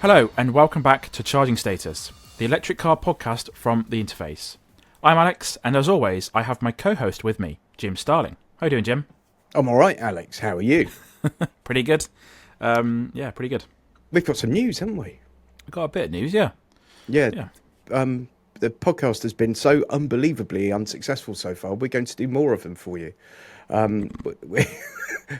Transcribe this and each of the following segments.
Hello and welcome back to Charging Status, the electric car podcast from The Interface. I'm Alex, and as always, I have my co-host with me, Jim Starling. How you doing, Jim? I'm all right, Alex. How are you? Pretty good. Yeah, pretty good. We've got some news, haven't we? We've got a bit of news, yeah. Yeah. The podcast has been so unbelievably unsuccessful so far. We're going to do more of them for you. We,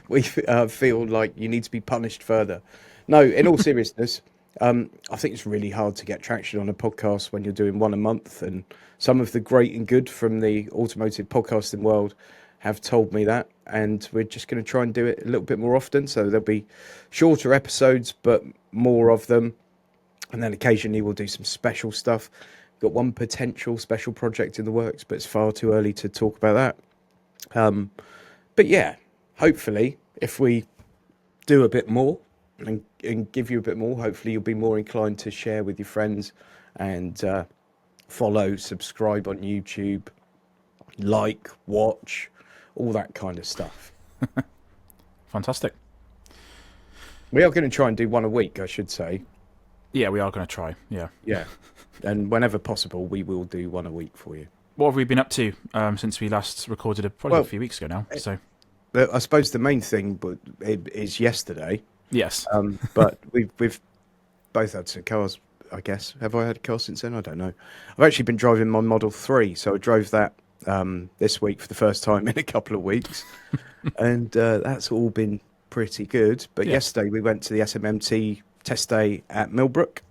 we feel like you need to be punished further. No, in all seriousness, I think it's really hard to get traction on a podcast when you're doing one a month. And some of the great and good from the automotive podcasting world have told me that. And we're just going to try and do it a little bit more often. So there'll be shorter episodes, but more of them. And then occasionally we'll do some special stuff. Got one potential special project in the works, but it's far too early to talk about that. But yeah, hopefully, if we do a bit more and give you a bit more, hopefully you'll be more inclined to share with your friends and follow, subscribe on YouTube, like, watch, all that kind of stuff. Fantastic. We are going to try and do one a week, I should say. Yeah, we are going to try, yeah. Yeah. And whenever possible, we will do one a week for you. What have we been up to since we last recorded it? Probably a few weeks ago now. So, I suppose the main thing is yesterday. yes. But we've both had some cars, I guess. Have I had a car since then? I don't know. I've actually been driving my Model 3, so I drove that this week for the first time in a couple of weeks. And that's all been pretty good. But yesterday we went to the SMMT Test day at Millbrook.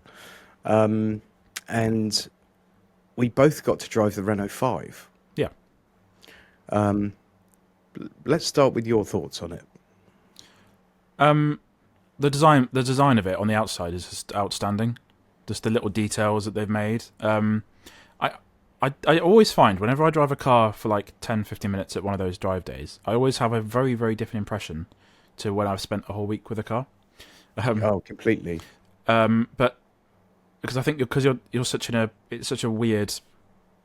And we both got to drive the Renault 5. Yeah. Let's start with your thoughts on it. The design of it on the outside is just outstanding. Just the little details that they've made. I always find whenever I drive a car for like 10, 15 minutes at one of those drive days, I always have a very, very different impression to when I've spent a whole week with a car. Completely. But because I think you're it's such a weird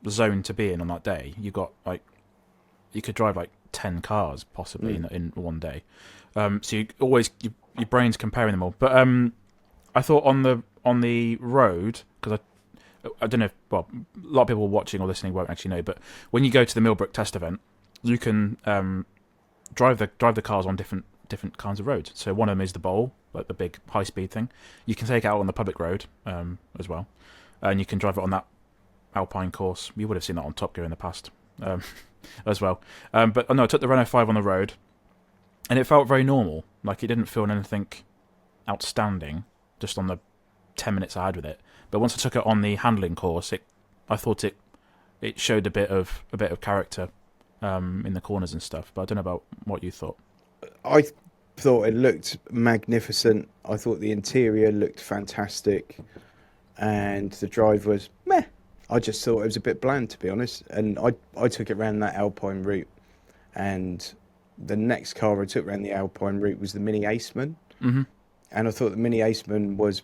zone to be in on that day. You could drive like 10 cars possibly in one day. So you always your brain's comparing them all. But I thought on the road, because I don't know if, well, a lot of people watching or listening won't actually know, but when you go to the Millbrook test event, you can drive the cars on different kinds of roads. So one of them is the bowl, like the big high speed thing. You can take it out on the public road as well, and you can drive it on that Alpine course. You would have seen that on Top Gear in the past as well. But no, I took the Renault 5 on the road, and it felt very normal. Like it didn't feel anything outstanding just on the 10 minutes I had with it. But once I took it on the handling course, I thought it showed a bit of character in the corners and stuff. But I don't know about what you thought. I thought it looked magnificent. I thought the interior looked fantastic, and the drive was meh. I just thought it was a bit bland, to be honest. And I took it around that Alpine route, and the next car I took around the Alpine route was the Mini Aceman, and I thought the Mini Aceman was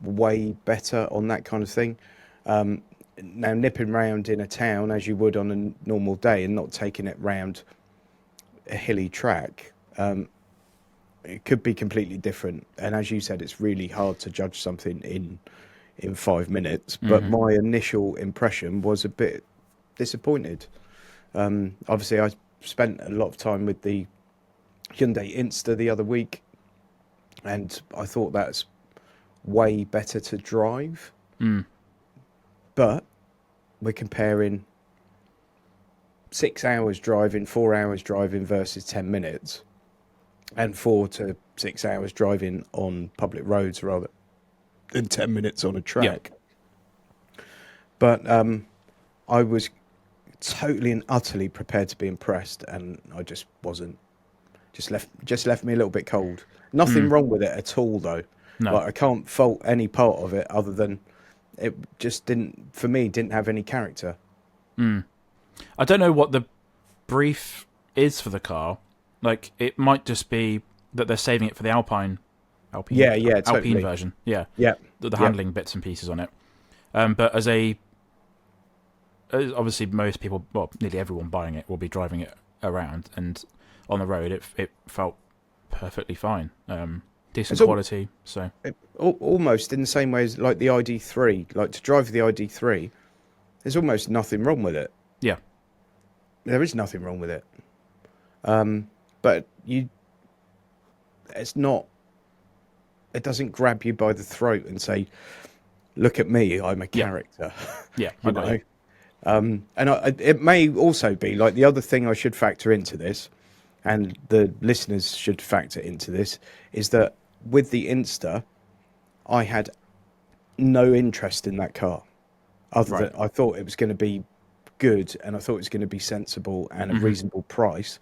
way better on that kind of thing. Now nipping round in a town as you would on a normal day and not taking it round a hilly track, it could be completely different. And as you said, it's really hard to judge something in 5 minutes. But my initial impression was a bit disappointed. Obviously, I spent a lot of time with the Hyundai Insta the other week, and I thought that's way better to drive. But we're comparing 6 hours driving, 4 hours driving versus 10 minutes, and 4 to 6 hours driving on public roads rather than 10 minutes on a track. Yeah. But I was totally and utterly prepared to be impressed, and I just wasn't. Just left me a little bit cold. Nothing wrong with it at all, though. No. Like, I can't fault any part of it other than it just didn't have any character. I don't know what the brief is for the car. Like, it might just be that they're saving it for the Alpine totally. version. Yeah. The Yeah. handling bits and pieces on it. But as obviously most people, well, nearly everyone buying it will be driving it around, and on the road it felt perfectly fine. decent It's all, quality. So almost in the same way as like the ID3. Like to drive the ID3, there's almost nothing wrong with it. yeah, There is nothing wrong with it. But it's not. It doesn't grab you by the throat and say, "Look at me, I'm a yeah, character." yeah. I You got know. you. It may also be like the other thing I should factor into this, and the listeners should factor into this, is that with the Insta, I had no interest in that car, other Right. than I thought it was going to be good and I thought it was going to be sensible and a reasonable price,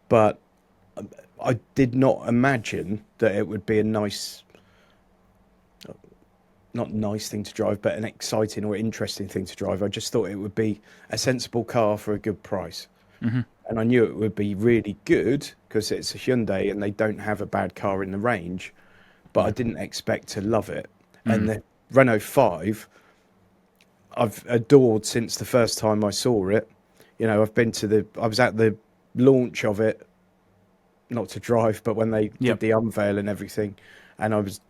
but I did not imagine that it would be a nice, not nice thing to drive, but an exciting or interesting thing to drive. I just thought it would be a sensible car for a good price. And I knew it would be really good because it's a Hyundai and they don't have a bad car in the range, but I didn't expect to love it. And the Renault 5, I've adored since the first time I saw it. You know, I was at the launch of it, not to drive, but when they Yep. did the unveil and everything, and I was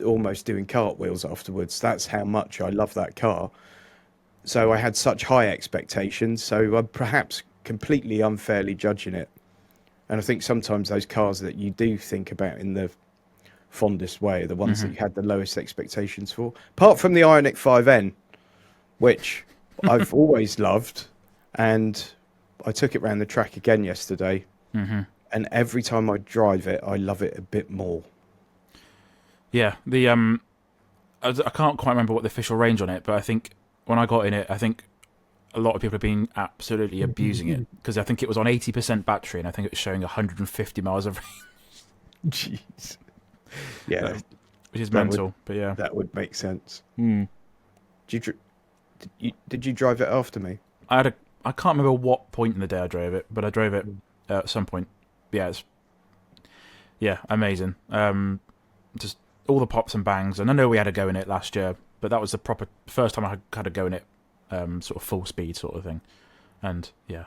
almost doing cartwheels afterwards. That's how much I love that car. So I had such high expectations. So I'm perhaps completely unfairly judging it. And I think sometimes those cars that you do think about in the fondest way are the ones that you had the lowest expectations for. Apart from the Ioniq 5N, which I've always loved, and I took it round the track again yesterday, and every time I drive it, I love it a bit more. Yeah. I can't quite remember what the official range on it, but I think when I got in it, I think a lot of people have been absolutely abusing it because I think it was on 80% battery and I think it was showing 150 miles of range, Jeez. Yeah, which is that would- mental. But yeah, that would make sense. mm. Did you drive it after me? I can't remember what point in the day I drove it, but I drove it at some point. Yeah, amazing. Just all the pops and bangs, and I know we had a go in it last year, but that was the proper first time I had a go in it, sort of full speed sort of thing, and yeah,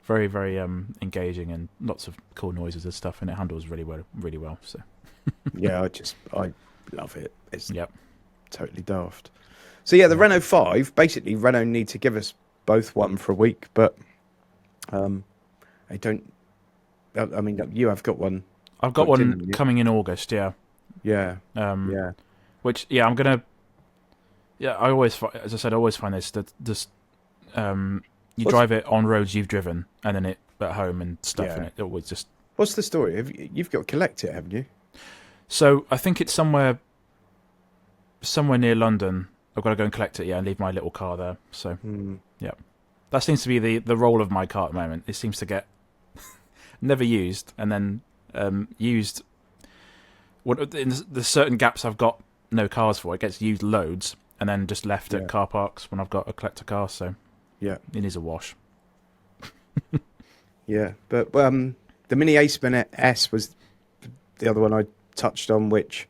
very very engaging and lots of cool noises and stuff, and it handles really well. So Yeah, I love it. It's yep, totally daft. So yeah, the Renault 5, basically Renault need to give us both one for a week, but I don't. I mean, you have got one. I've got booked in, one haven't you? coming in August. Yeah, Yeah, yeah. Which I'm gonna. Yeah, I always, as I said, I always find this that just you drive it on roads you've driven, and then it at home and stuff, Yeah. and it always just. What's the story? You've got to collect it, haven't you? So I think it's somewhere near London. I've got to go and collect it, and leave my little car there. So yeah, that seems to be the role of my car at the moment. It seems to get never used, and then used. In the certain gaps I've got no cars for, it gets used loads, and then just left at car parks when I've got a collector car. So Yeah, it is a wash. yeah. But the Mini Aceman S was the other one I touched on, which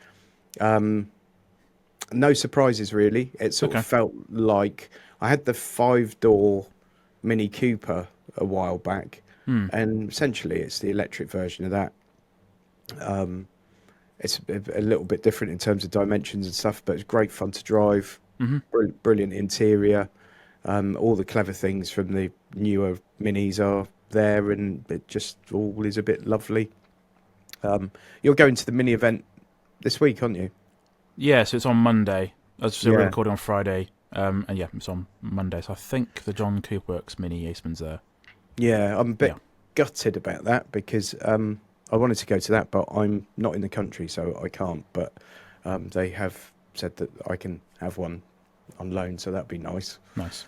no surprises really. It sort of felt like I had the 5-door Mini Cooper a while back, and essentially it's the electric version of that. It's a little bit different in terms of dimensions and stuff, but it's great fun to drive. Brilliant interior. All the clever things from the newer Minis are there, and it just all is a bit lovely. You're going to the Mini event this week, aren't you? Yeah, so it's on Monday. We're Yeah. recording on Friday, and yeah, it's on Monday. So I think the John Coopworks Mini Aceman's there. Yeah, I'm a bit gutted about that because I wanted to go to that, but I'm not in the country, so I can't. But they have said that I can have one on loan, so that'd be nice. Nice.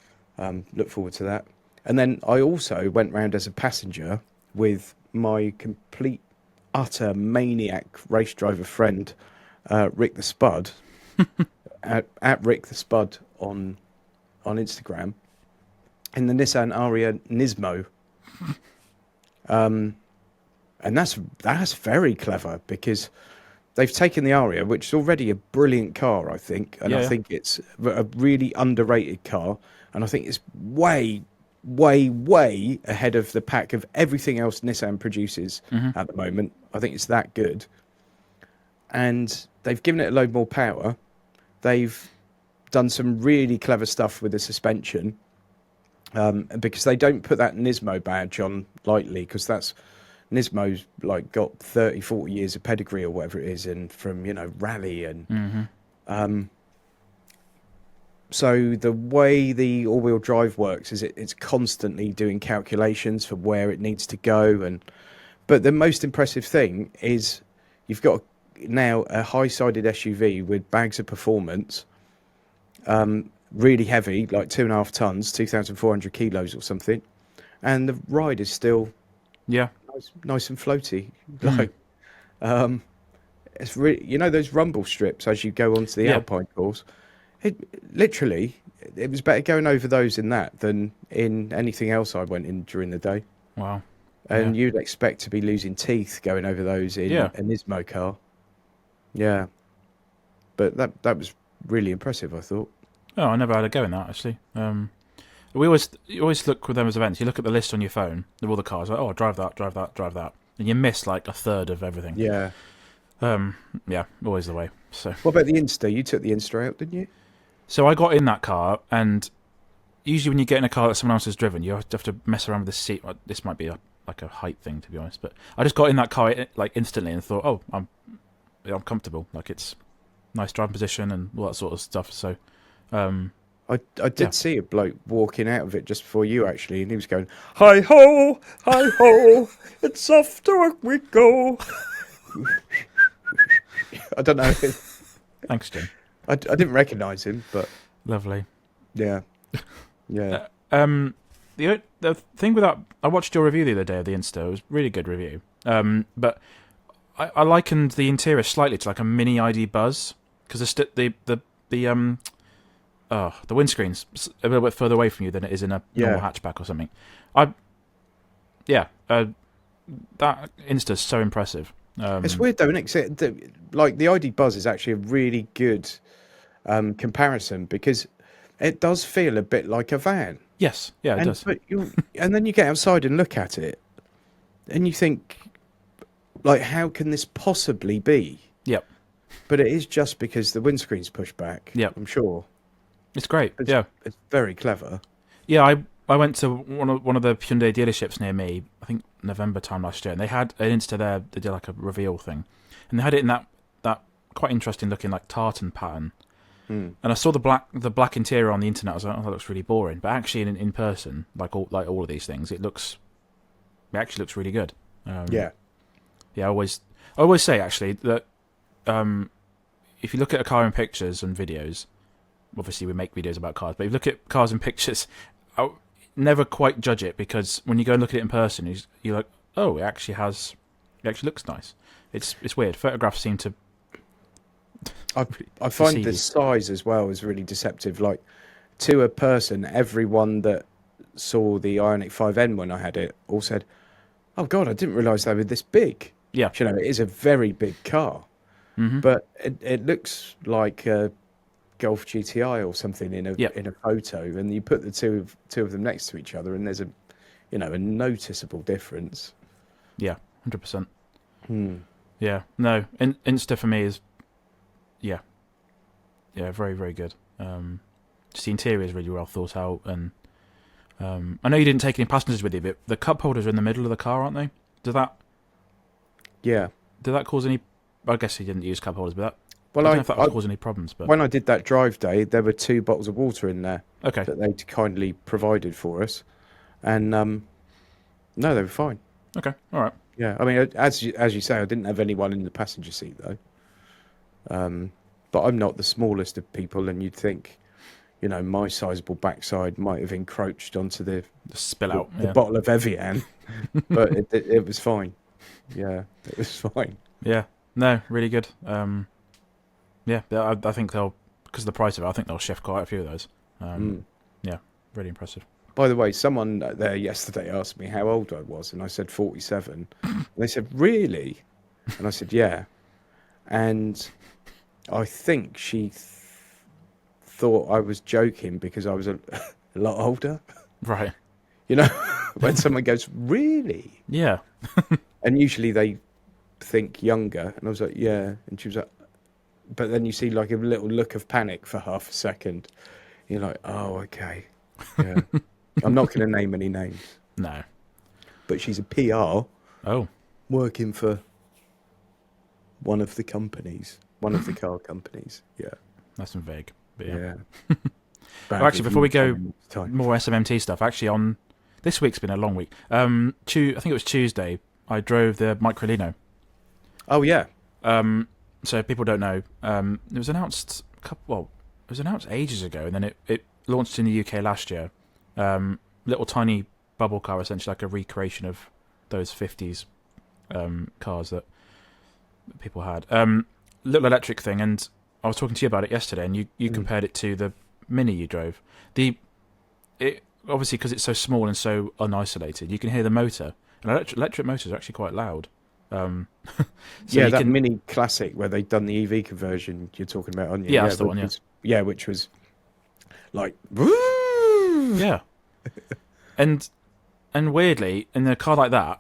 Look forward to that. And then I also went round as a passenger with my complete, utter maniac race driver friend, Rick the Spud, at Rick the Spud on Instagram, in the Nissan Aria Nismo. And that's very clever because they've taken the Aria, which is already a brilliant car, I think, and I think it's a really underrated car, and I think it's way way ahead of the pack of everything else Nissan produces Hmm. at the moment. I think it's that good. And they've given it a load more power. They've done some really clever stuff with the suspension, because they don't put that Nismo badge on lightly, because that's Nismo's like got 30, 40 years of pedigree or whatever it is, and from, rally and Hmm. so the way the all-wheel drive works is it's constantly doing calculations for where it needs to go. But the most impressive thing is you've got now a high-sided SUV with bags of performance, really heavy, like 2.5 tons, 2,400 kilos or something, and the ride is still Yeah. nice and floaty. Mm. Like, it's really, those rumble strips as you go onto the Yeah. Alpine course. It literally, it was better going over those in that than in anything else I went in during the day. Wow. And Yeah. you'd expect to be losing teeth going over those in Yeah. an Nismo car. Yeah, but that was really impressive, I thought. Oh, I never had a go in that actually. You always look with them as events. You look at the list on your phone of all the cars. Like, oh, drive that, drive that, drive that, and you miss like a third of everything. Yeah. Yeah, always the way. So, What about the Insta? You took the Insta out, didn't you? so I got in that car, and usually when you get in a car that someone else has driven, you have to mess around with the seat. This might be like a height thing, to be honest. But I just got in that car like instantly and thought, oh, I'm comfortable. Like it's nice driving position and all that sort of stuff. So, I did yeah. see a bloke walking out of it just before you, actually, and he was going, "Hi ho, it's off to work we go." I don't know. Thanks, Jim. I didn't recognise him, but Lovely. yeah, yeah, The thing with that, I watched your review the other day of the Insta. It was a really good review. But I likened the interior slightly to like a mini ID Buzz because the windscreen's a little bit further away from you than it is in a normal hatchback or something. That Insta's so impressive. It's weird though, isn't it? Like the ID Buzz is actually a really good comparison because it does feel a bit like a van. Yes, yeah, it does. But and then you get outside and look at it, and you think, like, how can this possibly be? Yep. But it is just because the windscreen's pushed back. Yep. I'm sure. It's great. Yeah. It's very clever. Yeah, I went to one of the Hyundai dealerships near me, I think November time last year, and they had an Insta there. They did like a reveal thing, and they had it in that quite interesting looking like tartan pattern. And I saw the black interior on the internet. I was like, oh, that looks really boring. But actually, in person, like all of these things, it actually looks really good. Yeah. Yeah. I always say actually that if you look at a car in pictures and videos, obviously we make videos about cars, but if you look at cars in pictures, I never quite judge it because when you go and look at it in person, you're like, oh, it actually looks nice. It's weird. Photographs seem to. I find the size as well is really deceptive. Like, to a person, everyone that saw the Ioniq 5N when I had it all said, "Oh God, I didn't realise they were this big." Yeah. It is a very big car, but it looks like a Golf GTI or something in a photo, and you put the two of them next to each other, and there's a noticeable difference. Yeah, 100%. Yeah, no, Insta for me is. Yeah, very, very good. Just the interior is really well thought out, and I know you didn't take any passengers with you, but the cup holders are in the middle of the car, aren't they? Did that cause any? I guess you didn't use cup holders, but I don't know if that would cause any problems. But when I did that drive day, there were 2 bottles of water in there okay, that they'd kindly provided for us, and no, they were fine. Okay, all right. Yeah, I mean, as you say, I didn't have anyone in the passenger seat though. But I'm not the smallest of people, and you'd think, my sizable backside might have encroached onto the bottle of Evian, but it was fine. Yeah, it was fine. Yeah, no, really good. Yeah, I think because of the price of it, I think they'll shift quite a few of those. Yeah, really impressive. By the way, someone there yesterday asked me how old I was, and I said 47. And they said, "Really?" And I said, "Yeah." And I think she thought I was joking because I was a lot older. Right. You know, when someone goes, really? Yeah. And usually they think younger. And I was like, yeah. And she was like, but then you see like a little look of panic for half a second. You're like, oh, okay. Yeah. I'm not going to name any names, No. but she's a PR Oh. working for one of the companies, one of the car companies. Yeah. That's vague. But yeah. Bad Well, actually, before we go reviews time. more SMMT stuff, actually on this week's been a long week. I think it was Tuesday. I drove the Microlino. Oh, yeah. So people don't know. It was announced it was announced ages ago, and then it launched in the UK last year. Little tiny bubble car, essentially like a recreation of those 50s cars that people had. Little electric thing, and I was talking to you about it yesterday, and you compared it to the Mini you drove. It obviously, because it's so small and so unisolated, you can hear the motor. And electric motors are actually quite loud. So yeah, that Mini Classic where they'd done the EV conversion you're talking about, aren't you? Yeah, that's the one, yeah, which was like... Yeah. And weirdly, in a car like that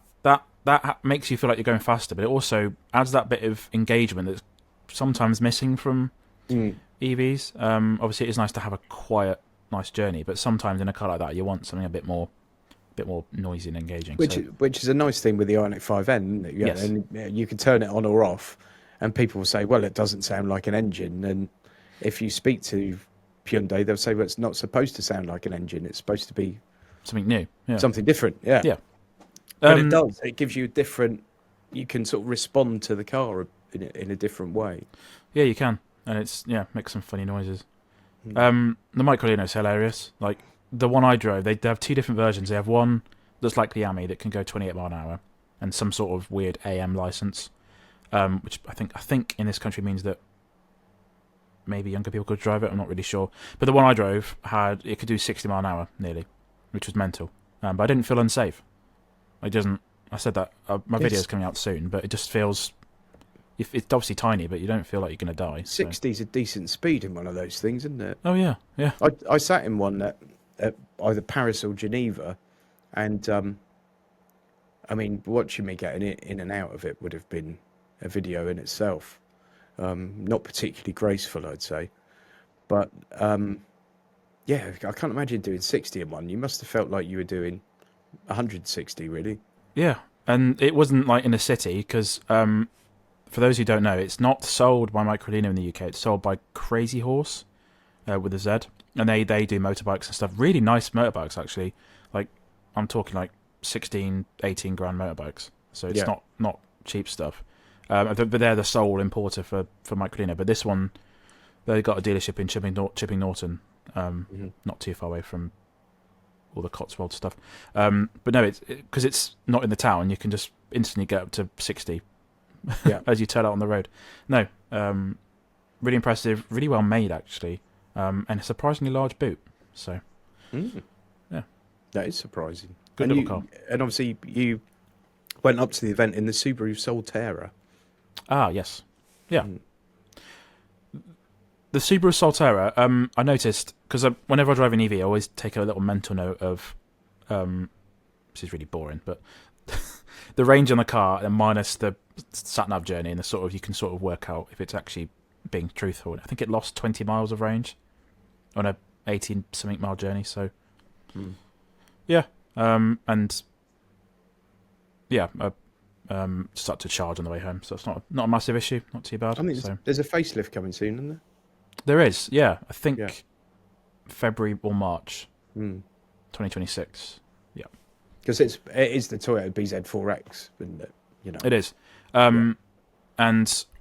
makes you feel like you're going faster, but it also adds that bit of engagement that's sometimes missing from EVs. Obviously, it is nice to have a quiet, nice journey, but sometimes in a car like that, you want something a bit more noisy and engaging. Which is a nice thing with the Ioniq 5N. Isn't it? Yeah, Yes. And you can turn it on or off, and people will say, well, it doesn't sound like an engine. And if you speak to Hyundai, they'll say, well, it's not supposed to sound like an engine. It's supposed to be Something new. Yeah. something different. Yeah. Yeah. But it does. It gives you a different... You can sort of respond to the car in a different way. Yeah, you can. And it's, makes some funny noises. The Microlino is hilarious. Like, the one I drove, they have two different versions. They have one that's like the AMI that can go 28 mile an hour, and some sort of weird AM license, which I think in this country means that maybe younger people could drive it. I'm not really sure. But the one I drove it could do 60 mile an hour nearly, which was mental. But I didn't feel unsafe. It doesn't. I said that my video's coming out soon, but it just feels. It's obviously tiny, but you don't feel like you're going to die. 60's a decent speed in one of those things, isn't it? Oh yeah, yeah. I sat in one at either Paris or Geneva, and I mean, watching me getting it in and out of it would have been a video in itself. Not particularly graceful, I'd say, but yeah, I can't imagine doing 60 in one. You must have felt like you were doing 160, really. Yeah, and it wasn't like in a city because, for those who don't know, it's not sold by Microlino in the UK. It's sold by Crazy Horse with a Z, and they do motorbikes and stuff. Really nice motorbikes, actually. Like, I'm talking like 16, 18 grand motorbikes. So it's not cheap stuff. But they're the sole importer for Microlino. But this one, they got a dealership in Chipping Norton, not too far away from all the Cotswold stuff. But no, because it's not in the town, you can just instantly get up to 60 as you turn out on the road. No, really impressive, really well made, actually, and a surprisingly large boot. So, yeah. That is surprising. Good little car. And obviously, you went up to the event in the Subaru Solterra. Ah, yes. Yeah. The Subaru Solterra, I noticed, because whenever I drive an EV, I always take a little mental note of, this is really boring, but the range on the car, and minus the sat-nav journey, and you can sort of work out if it's actually being truthful. I think it lost 20 miles of range on a 18-something mile journey, so... Yeah, and... Yeah, start to charge on the way home, so it's not a massive issue, not too bad. I mean, there's a facelift coming soon, isn't there? There is, yeah. I think February or March 2026. Yeah, because it is the Toyota BZ4X, isn't it? You know, it is. And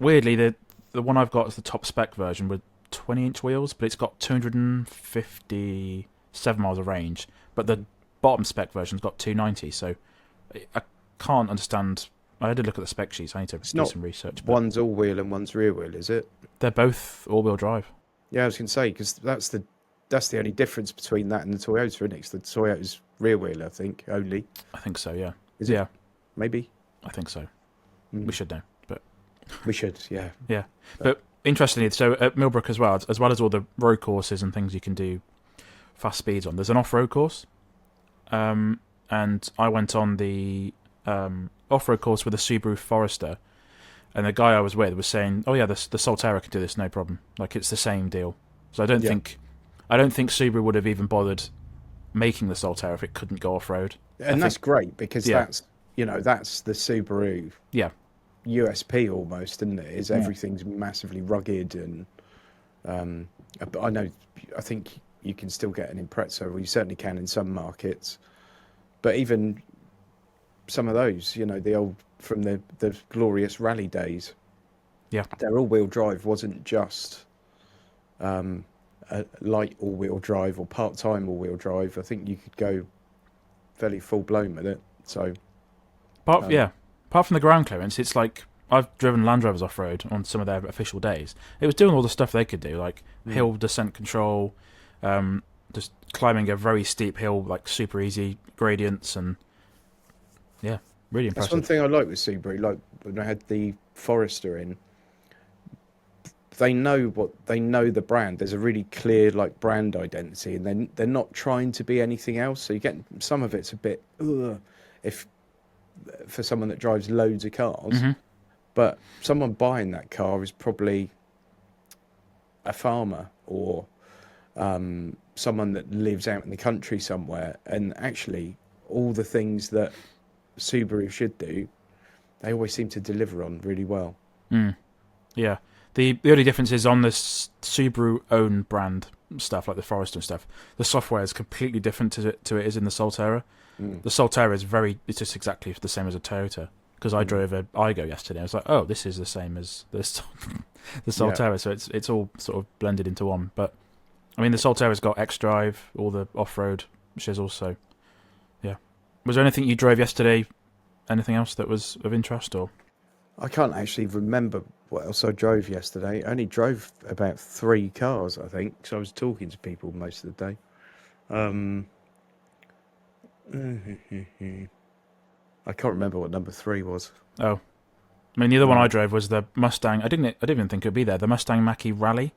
weirdly, the one I've got is the top spec version with 20-inch wheels, but it's got 257 miles of range. But the bottom spec version's got 290, so I can't understand. I had to look at the spec sheets. I need to do some research. One's all-wheel and one's rear-wheel, is it? They're both all-wheel drive. Yeah, I was going to say, because that's the only difference between that and the Toyota, isn't it? It's the Toyota's rear-wheel, I think, only. I think so, yeah. Is it? Maybe? I think so. We should know, but... We should, yeah. Yeah. But interestingly, so at Millbrook as well as all the road courses and things you can do fast speeds on, there's an off-road course. and I went on the off-road course with a Subaru Forester, and the guy I was with was saying, "Oh yeah, the Solterra can do this, no problem. Like it's the same deal." So I don't think Subaru would have even bothered making the Solterra if it couldn't go off-road. And that's great because Yeah. that's the Subaru Yeah, USP almost, isn't it? Is everything's massively rugged, and I think you can still get an Impreza. Well, you certainly can in some markets, but even some of those, the old from the glorious rally days, yeah, their all-wheel drive wasn't just a light all-wheel drive or part-time all-wheel drive. I think you could go fairly full-blown with it. So, apart from the ground clearance, it's like I've driven Land Rovers off-road on some of their official days. It was doing all the stuff they could do, like hill descent control, just climbing a very steep hill, like super easy gradients, and yeah, really impressive. that's one thing I like with Subaru. Like when I had the Forester in, they know the brand. There's a really clear like brand identity, and then they're not trying to be anything else. So you get some of it's a bit if for someone that drives loads of cars, but someone buying that car is probably a farmer or someone that lives out in the country somewhere, and actually all the things that Subaru should do, they always seem to deliver on really well. Yeah. The only difference is on this Subaru own brand stuff, like the Forester and stuff, the software is completely different to it is in the Solterra. The Solterra is it's just exactly the same as a Toyota. Because I drove a Igo yesterday, I was like, oh, this is the same as the Solterra, so it's all sort of blended into one. But I mean, the Solterra's got X-Drive, all the off-road shizzle, so yeah. Was there anything you drove yesterday? Anything else that was of interest, or? I can't actually remember what else I drove yesterday. I only drove about 3 cars, I think, so I was talking to people most of the day. I can't remember what number 3 was. Oh, I mean, the other one I drove was the Mustang. I didn't even think it'd be there. The Mustang Mach-E Rally.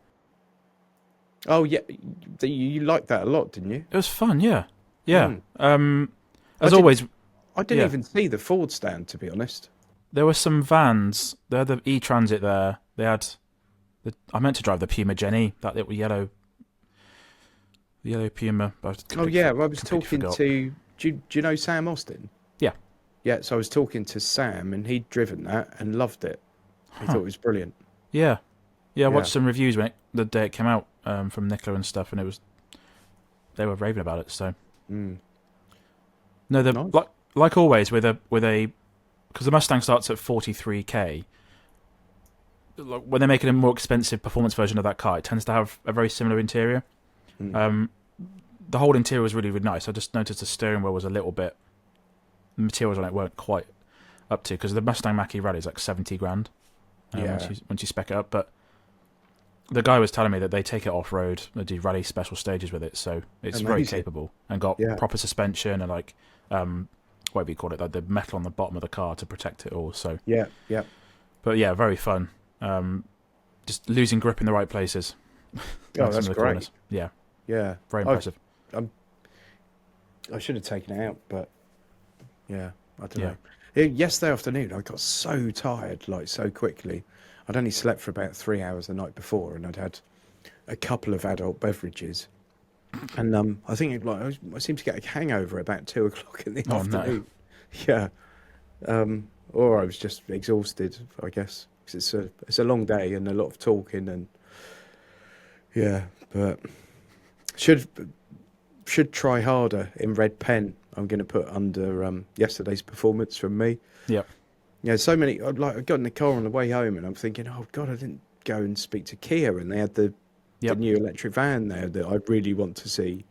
Oh yeah, you liked that a lot, didn't you? It was fun, yeah. As always, I didn't even see the Ford stand, to be honest. There were some vans. They had the E-Transit there. They had I meant to drive the Puma Gen E, that little yellow Puma. I was talking to. Do you know Sam Austin? Yeah. Yeah, so I was talking to Sam, and he'd driven that and loved it. He thought it was brilliant. Yeah. I watched some reviews the day it came out from Nicola and stuff, and they were raving about it. So no, Nice. like always with a because the Mustang starts at 43k. When they're making a more expensive performance version of that car, it tends to have a very similar interior. The whole interior was really, really nice. I just noticed the steering wheel was a little bit. The materials on it weren't quite up to, because the Mustang Mach-E Rally is like 70 grand. Once you spec it up, but the guy was telling me that they take it off road, they do rally special stages with it, so it's very capable and got proper suspension and like whatever you call it, like the metal on the bottom of the car to protect it all. So but yeah, very fun. Just losing grip in the right places. Oh, that's great. Corners. Yeah, very impressive. I should have taken it out, but I don't know. Yesterday afternoon, I got so tired, like so quickly. I'd only slept for about 3 hours the night before, and I'd had a couple of adult beverages. And I think I seemed to get a hangover about 2 o'clock in the afternoon. No. Yeah. Or I was just exhausted, I guess, because it's a long day and a lot of talking, and but should try harder in red pen. I'm going to put under yesterday's performance from me. Yep. Yeah, so many. I got in the car on the way home, and I'm thinking, oh God, I didn't go and speak to Kia, and they had the new electric van there that I really want to see,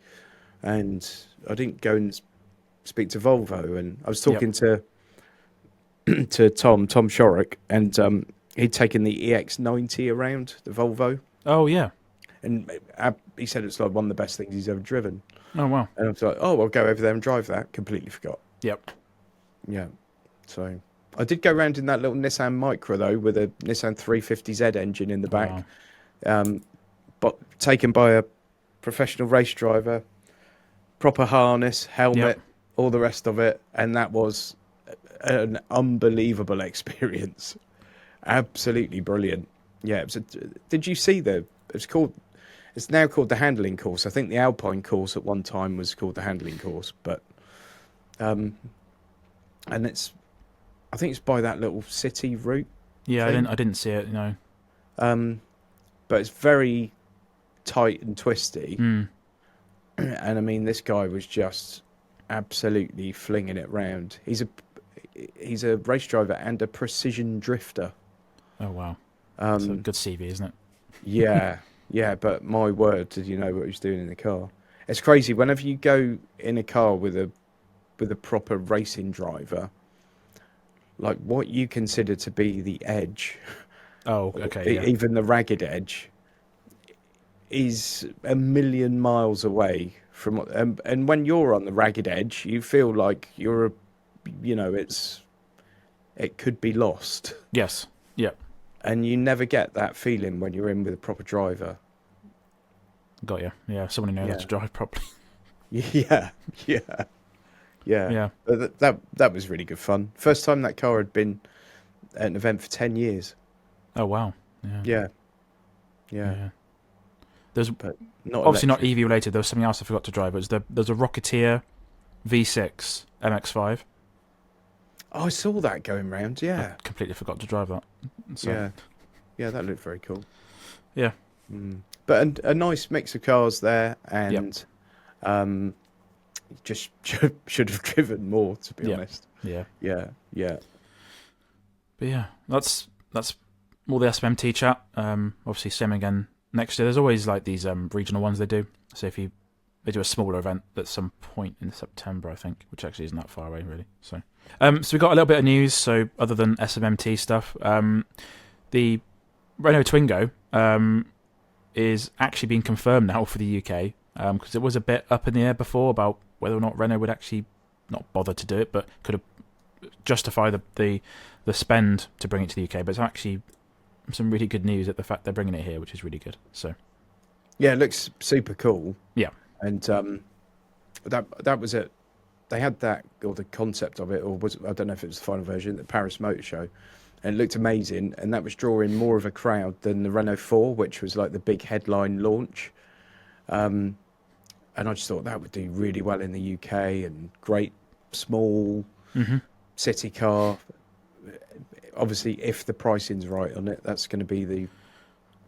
and I didn't go and speak to Volvo. And I was talking to Tom Shorrock, and he'd taken the EX90 around the Volvo. Oh yeah. And he said it's like one of the best things he's ever driven. Oh wow. And I was like, oh, I'll go over there and drive that. Completely forgot. Yep. Yeah. So I did go around in that little Nissan Micra though, with a Nissan 350Z engine in the back. Wow. But taken by a professional race driver, proper harness, helmet, all the rest of it, and that was an unbelievable experience. Absolutely brilliant. Yeah, did you see it's now called the handling course. I think the Alpine course at one time was called the handling course, but um, and I think it's by that little city route Yeah, thing. I didn't see it. No. But it's very tight and twisty, Mm. and I mean, this guy was just absolutely flinging it round. He's a race driver and a precision drifter. Oh wow, that's a good CV, isn't it? Yeah, yeah, but my word, did you know what he was doing in the car? It's crazy. Whenever you go in a car with a proper racing driver, like what you consider to be the edge, Oh, okay, yeah. even the ragged edge, is a million miles away from. And when you're on the ragged edge, you feel like it could be lost, Yes. Yeah. and you never get that feeling when you're in with a proper driver. Got you. Yeah, someone who knows how Yeah. to drive properly. Yeah, yeah, yeah. Yeah. But that was really good fun. First time that car had been at an event for 10 years. Oh wow. Yeah. Yeah, yeah. Yeah. There's But not obviously not electric. EV related. There was something else I forgot to drive. It was there's a Rocketeer V6 MX5. Oh, I saw that going round. Yeah, I completely forgot to drive that. So yeah, yeah. That looked very cool. yeah. But a nice mix of cars there, Yep. and just should have driven more, to be Yeah. honest. Yeah. Yeah, yeah. But yeah, that's all the SMMT chat. Obviously same again next year. There's always like these regional ones they do. So they do a smaller event at some point in September, I think, which actually isn't that far away really. So we got a little bit of news. So other than SMMT stuff, the Renault Twingo is actually being confirmed now for the UK, because it was a bit up in the air before about whether or not Renault would actually not bother to do it, but could have justify the spend to bring it to the UK. But it's actually some really good news at the fact they're bringing it here, which is really good. So Yeah, it looks super cool. yeah, And that was it. They had that, or the concept of it, or I don't know if it was the final version at the Paris Motor Show, and it looked amazing. And that was drawing more of a crowd than the Renault 4, which was like the big headline launch. And I just thought that would do really well in the UK, and great small city car. Obviously, if the pricing's right on it, that's going to be the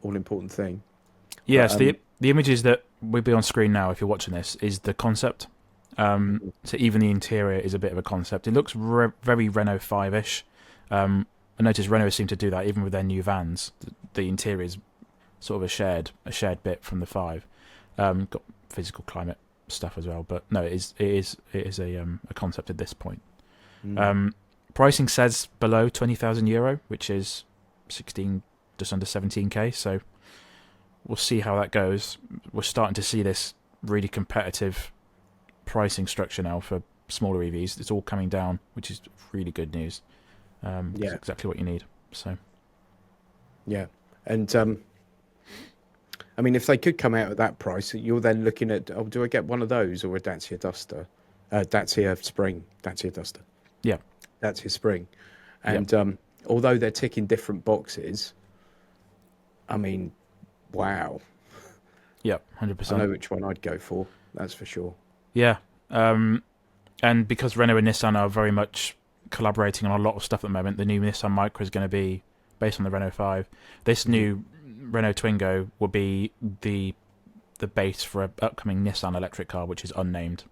all important thing. yes. But, The images that will be on screen now, if you're watching this, is the concept. So even the interior is a bit of a concept. It looks very Renault 5-ish. I noticed Renault seem to do that even with their new vans. The interior is sort of a shared bit from the 5. Got physical climate stuff as well, but no, it is a concept at this point. Pricing says below €20,000, which is 16, just under 17k. So we'll see how that goes. We're starting to see this really competitive pricing structure now for smaller EVs. It's all coming down, which is really good news. It's exactly what you need. So yeah, and I mean, if they could come out at that price, you're then looking at, oh, do I get one of those or a Dacia Duster? Dacia Duster. yeah, Dacia Spring. And although they're ticking different boxes, I mean, wow. yeah, I 100%. know which one I'd go for, that's for sure. Yeah, and because Renault and Nissan are very much collaborating on a lot of stuff at the moment, the new Nissan Micra is going to be based on the Renault 5. This new Renault Twingo will be the base for an upcoming Nissan electric car, which is unnamed.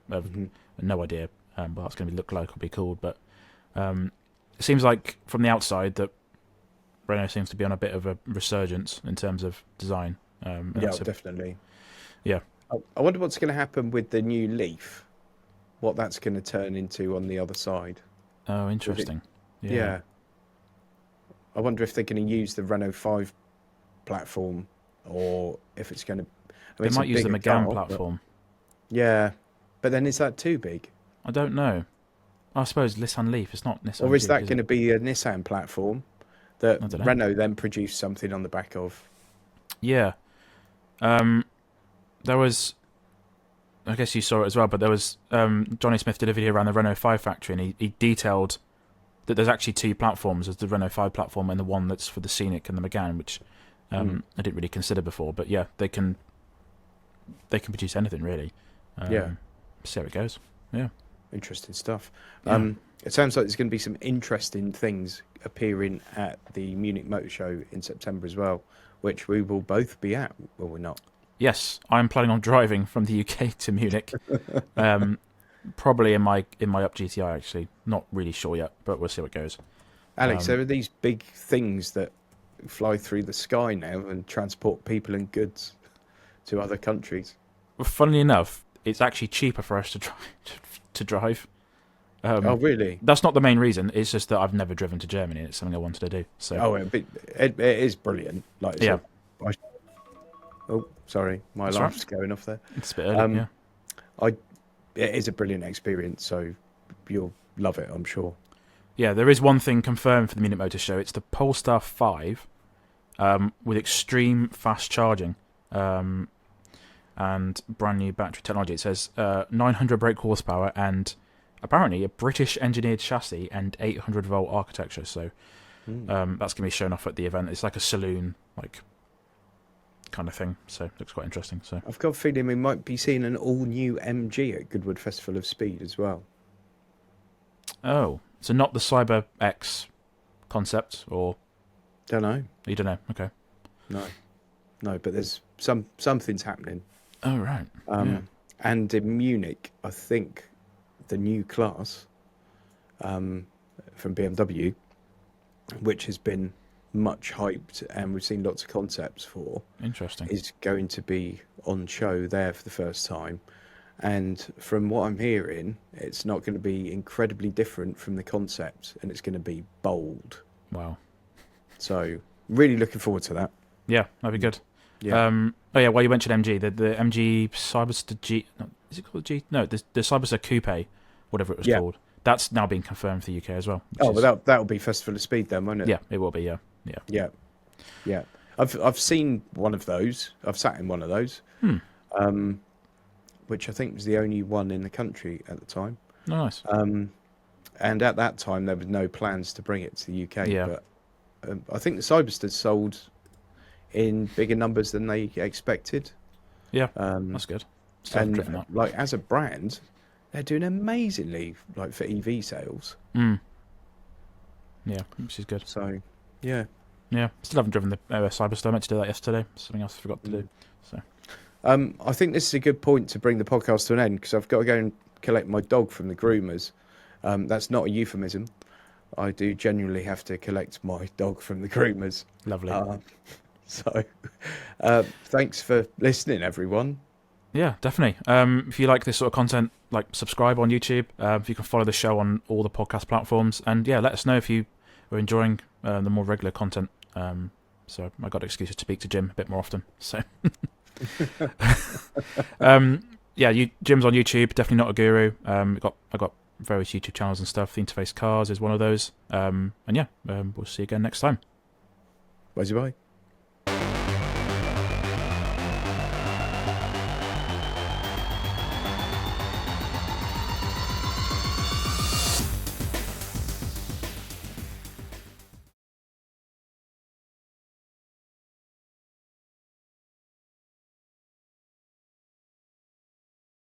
No idea what that's going to look like or be called, but it seems like from the outside that Renault seems to be on a bit of a resurgence in terms of design. Definitely. Yeah. I wonder what's going to happen with the new Leaf, what that's going to turn into on the other side. Oh, interesting. Yeah. I wonder if they're going to use the Renault 5 platform, or if it's going to... They might use the Megane platform. Yeah, but then is that too big? I don't know. I suppose Nissan Leaf. It's not Nissan. Or is Juke, that going to be a Nissan platform that I don't know. Renault then produced something on the back of? Yeah. There was I guess you saw it as well, but there was Johnny Smith did a video around the Renault 5 factory, and he detailed that there's actually two platforms. There's the Renault 5 platform and the one that's for the Scenic and the Megane, which I didn't really consider before. But yeah, they can produce anything really. See how it goes. Yeah, interesting stuff. Yeah. It sounds like there's going to be some interesting things appearing at the Munich Motor Show in September as well, which we will both be at, will we not? Yes, I'm planning on driving from the UK to Munich. Probably in my Up GTI actually. Not really sure yet, but we'll see what goes. Alex, there are these big things that fly through the sky now and transport people and goods to other countries. Well, funnily enough, it's actually cheaper for us to drive. Oh, really? That's not the main reason. It's just that I've never driven to Germany. And it's something I wanted to do. So. Oh, it is brilliant. Like, yeah. Oh, sorry, my alarm's going off there. It's a bit early. Yeah. It is a brilliant experience. So you'll love it, I'm sure. Yeah, there is one thing confirmed for the Munich Motor Show. It's the Polestar 5 with extreme fast charging and brand new battery technology. It says 900 brake horsepower and apparently a British engineered chassis and 800 volt architecture. So that's going to be shown off at the event. It's like a saloon kind of thing. So it looks quite interesting. So I've got a feeling we might be seeing an all new MG at Goodwood Festival of Speed as well. Oh. So not the Cyber X concept, or don't know. You don't know? Okay. No, but there's something's happening. Oh right. And in Munich, I think the new class from BMW, which has been much hyped and we've seen lots of concepts for, interesting, is going to be on show there for the first time. And from what I'm hearing, it's not going to be incredibly different from the concept, and it's going to be bold. Wow. So, really looking forward to that. Yeah, that'd be good. Yeah. Well, you mentioned MG. The MG Cyberster G... No, is it called G? No, the Cyberster Coupe, whatever it was called. That's now being confirmed for the UK as well. Well, that'll be Festival of Speed then, won't it? Yeah, it will be, yeah. I've seen one of those. I've sat in one of those. Which I think was the only one in the country at the time. Nice. And at that time, there was no plans to bring it to the UK. Yeah. But I think the Cyberster sold in bigger numbers than they expected. Yeah, that's good. And like as a brand, they're doing amazingly, like for EV sales. Yeah, which is good. So, yeah. Yeah, still haven't driven the Cyberster. I meant to do that yesterday. Something else I forgot to do. So. I think this is a good point to bring the podcast to an end because I've got to go and collect my dog from the groomers. That's not a euphemism. I do genuinely have to collect my dog from the groomers. Lovely. So, thanks for listening, everyone. Yeah, definitely. If you like this sort of content, like subscribe on YouTube. If you can follow the show on all the podcast platforms, and yeah, let us know if you are enjoying the more regular content. So I got excuses to speak to Jim a bit more often. So. Jim's on YouTube. Definitely not a guru. I got various YouTube channels and stuff. The Interface Cars is one of those. We'll see you again next time. Bye.